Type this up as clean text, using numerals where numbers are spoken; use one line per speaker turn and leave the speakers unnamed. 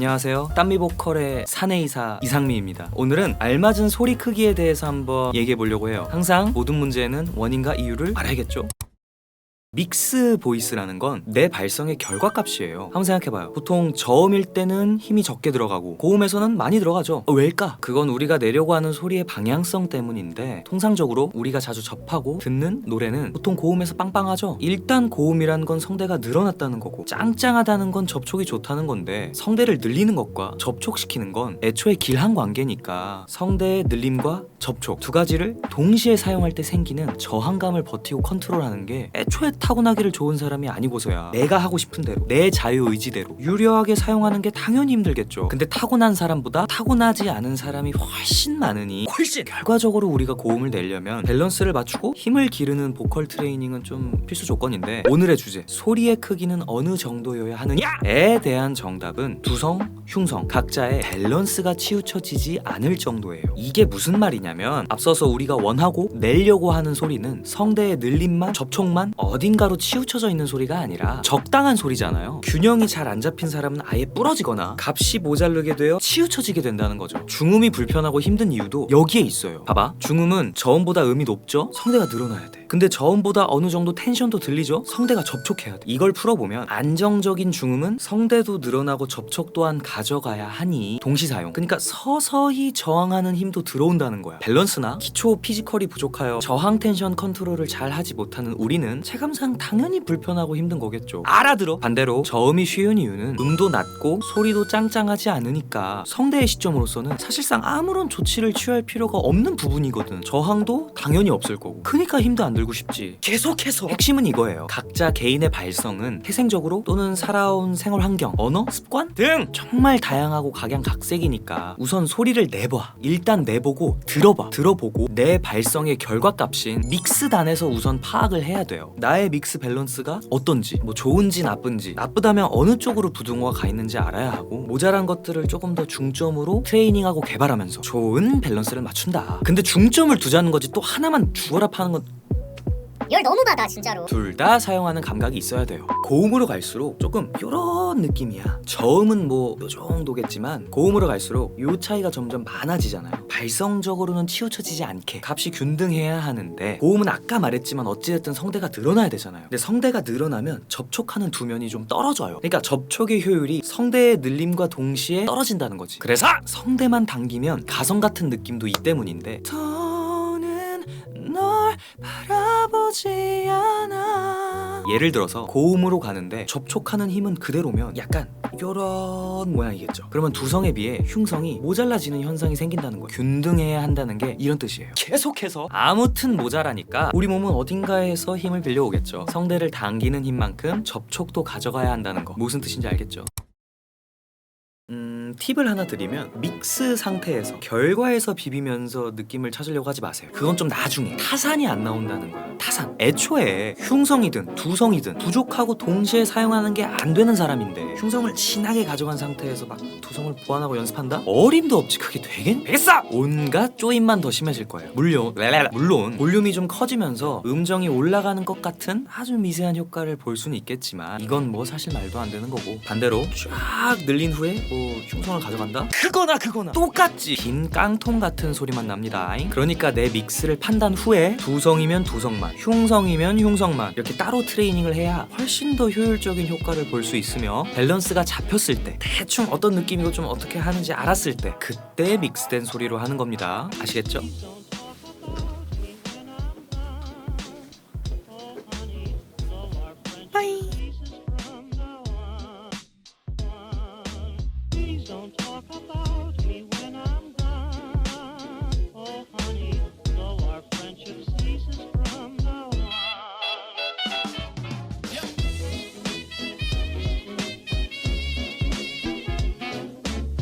안녕하세요. 땀미 보컬의 사내이사 이상미입니다. 오늘은 알맞은 소리 크기에 대해서 한번 얘기해 보려고 해요. 항상 모든 문제에는 원인과 이유를 알아야겠죠? 믹스 보이스라는 건 내 발성의 결과값이에요. 한번 생각해봐요. 보통 저음일 때는 힘이 적게 들어가고 고음에서는 많이 들어가죠. 왜일까? 그건 우리가 내려고 하는 소리의 방향성 때문인데, 통상적으로 우리가 자주 접하고 듣는 노래는 보통 고음에서 빵빵하죠. 일단 고음이란 건 성대가 늘어났다는 거고, 짱짱하다는 건 접촉이 좋다는 건데, 성대를 늘리는 것과 접촉시키는 건 애초에 길한 관계니까 성대의 늘림과 접촉 두 가지를 동시에 사용할 때 생기는 저항감을 버티고 컨트롤하는 게 애초에 타고나기를 좋은 사람이 아니고서야 내가 하고 싶은 대로 내 자유의지대로 유려하게 사용하는 게 당연히 힘들겠죠. 근데 타고난 사람보다 타고나지 않은 사람이 훨씬 많으니 결과적으로 우리가 고음을 내려면 밸런스를 맞추고 힘을 기르는 보컬 트레이닝은 좀 필수 조건인데, 오늘의 주제 소리의 크기는 어느 정도여야 하느냐에 대한 정답은 두성, 흉성 각자의 밸런스가 치우쳐지지 않을 정도예요. 이게 무슨 말이냐면, 앞서서 우리가 원하고 내려고 하는 소리는 성대의 늘림만 접촉만 어딘가로 치우쳐져 있는 소리가 아니라 적당한 소리잖아요. 균형이 잘 안 잡힌 사람은 아예 부러지거나 값이 모자르게 되어 치우쳐지게 된다는 거죠. 중음이 불편하고 힘든 이유도 여기에 있어요. 봐봐, 중음은 저음보다 음이 높죠? 성대가 늘어나야 돼. 근데 저음보다 어느 정도 텐션도 들리죠? 성대가 접촉해야 돼. 이걸 풀어보면 안정적인 중음은 성대도 늘어나고 접촉 또한 가져가야 하니 동시사용, 그러니까 서서히 저항하는 힘도 들어온다는 거야. 밸런스나 기초 피지컬이 부족하여 저항 텐션 컨트롤을 잘 하지 못하는 우리는 체감상 당연히 불편하고 힘든 거겠죠. 알아들어. 반대로 저음이 쉬운 이유는 음도 낮고 소리도 짱짱하지 않으니까 성대의 시점으로서는 사실상 아무런 조치를 취할 필요가 없는 부분이거든. 저항도 당연히 없을 거고, 그러니까 힘도 안 들고 싶지. 계속해서 핵심은 이거예요. 각자 개인의 발성은 태생적으로 또는 살아온 생활 환경, 언어, 습관 등 정말 다양하고 각양각색이니까 우선 소리를 내봐. 일단 내보고 들어봐. 들어보고 내 발성의 결과값인 믹스단에서 우선 파악을 해야 돼요. 나의 믹스 밸런스가 어떤지, 뭐 좋은지 나쁜지, 나쁘다면 어느 쪽으로 부등호가 가 있는지 알아야 하고, 모자란 것들을 조금 더 중점으로 트레이닝하고 개발하면서 좋은 밸런스를 맞춘다. 근데 중점을 두자는 거지 또 하나만 죽어라 파는 건
열 너무 받아 진짜로.
둘 다 사용하는 감각이 있어야 돼요. 고음으로 갈수록 조금 요런 느낌이야. 저음은 뭐 요 정도겠지만 고음으로 갈수록 요 차이가 점점 많아지잖아요. 발성적으로는 치우쳐지지 않게 값이 균등해야 하는데, 고음은 아까 말했지만 어찌됐든 성대가 늘어나야 되잖아요. 근데 성대가 늘어나면 접촉하는 두 면이 좀 떨어져요. 그러니까 접촉의 효율이 성대의 늘림과 동시에 떨어진다는 거지. 그래서 성대만 당기면 가성 같은 느낌도 이 때문인데, 더는 널 바라보지 않아. 예를 들어서 고음으로 가는데 접촉하는 힘은 그대로면 약간 요런 모양이겠죠. 그러면 두성에 비해 흉성이 모자라지는 현상이 생긴다는 거예요. 균등해야 한다는 게 이런 뜻이에요. 계속해서 아무튼 모자라니까 우리 몸은 어딘가에서 힘을 빌려오겠죠. 성대를 당기는 힘만큼 접촉도 가져가야 한다는 거. 무슨 뜻인지 알겠죠? 팁을 하나 드리면, 믹스 상태에서 결과에서 비비면서 느낌을 찾으려고 하지 마세요. 그건 좀 나중에 타산이 안 나온다는 거야. 타산. 애초에 흉성이든 두성이든 부족하고 동시에 사용하는 게 안 되는 사람인데 흉성을 진하게 가져간 상태에서 막 두성을 보완하고 연습한다? 어림도 없지. 그게 되겠어! 온갖 쪼임만 더 심해질 거예요. 물론 볼륨이 좀 커지면서 음정이 올라가는 것 같은 아주 미세한 효과를 볼 수는 있겠지만, 이건 뭐 사실 말도 안 되는 거고, 반대로 쫙 늘린 후에 뭐 흉성을 가져간다? 그거나 똑같지. 빈 깡통 같은 소리만 납니다. 그러니까 내 믹스를 판단 후에 두성이면 두성만, 흉성이면 흉성만 이렇게 따로 트레이닝을 해야 훨씬 더 효율적인 효과를 볼 수 있으며, 밸런스가 잡혔을 때, 대충 어떤 느낌이고 좀 어떻게 하는지 알았을 때, 그때 믹스된 소리로 하는 겁니다. 아시겠죠? 빠이.
Don't talk about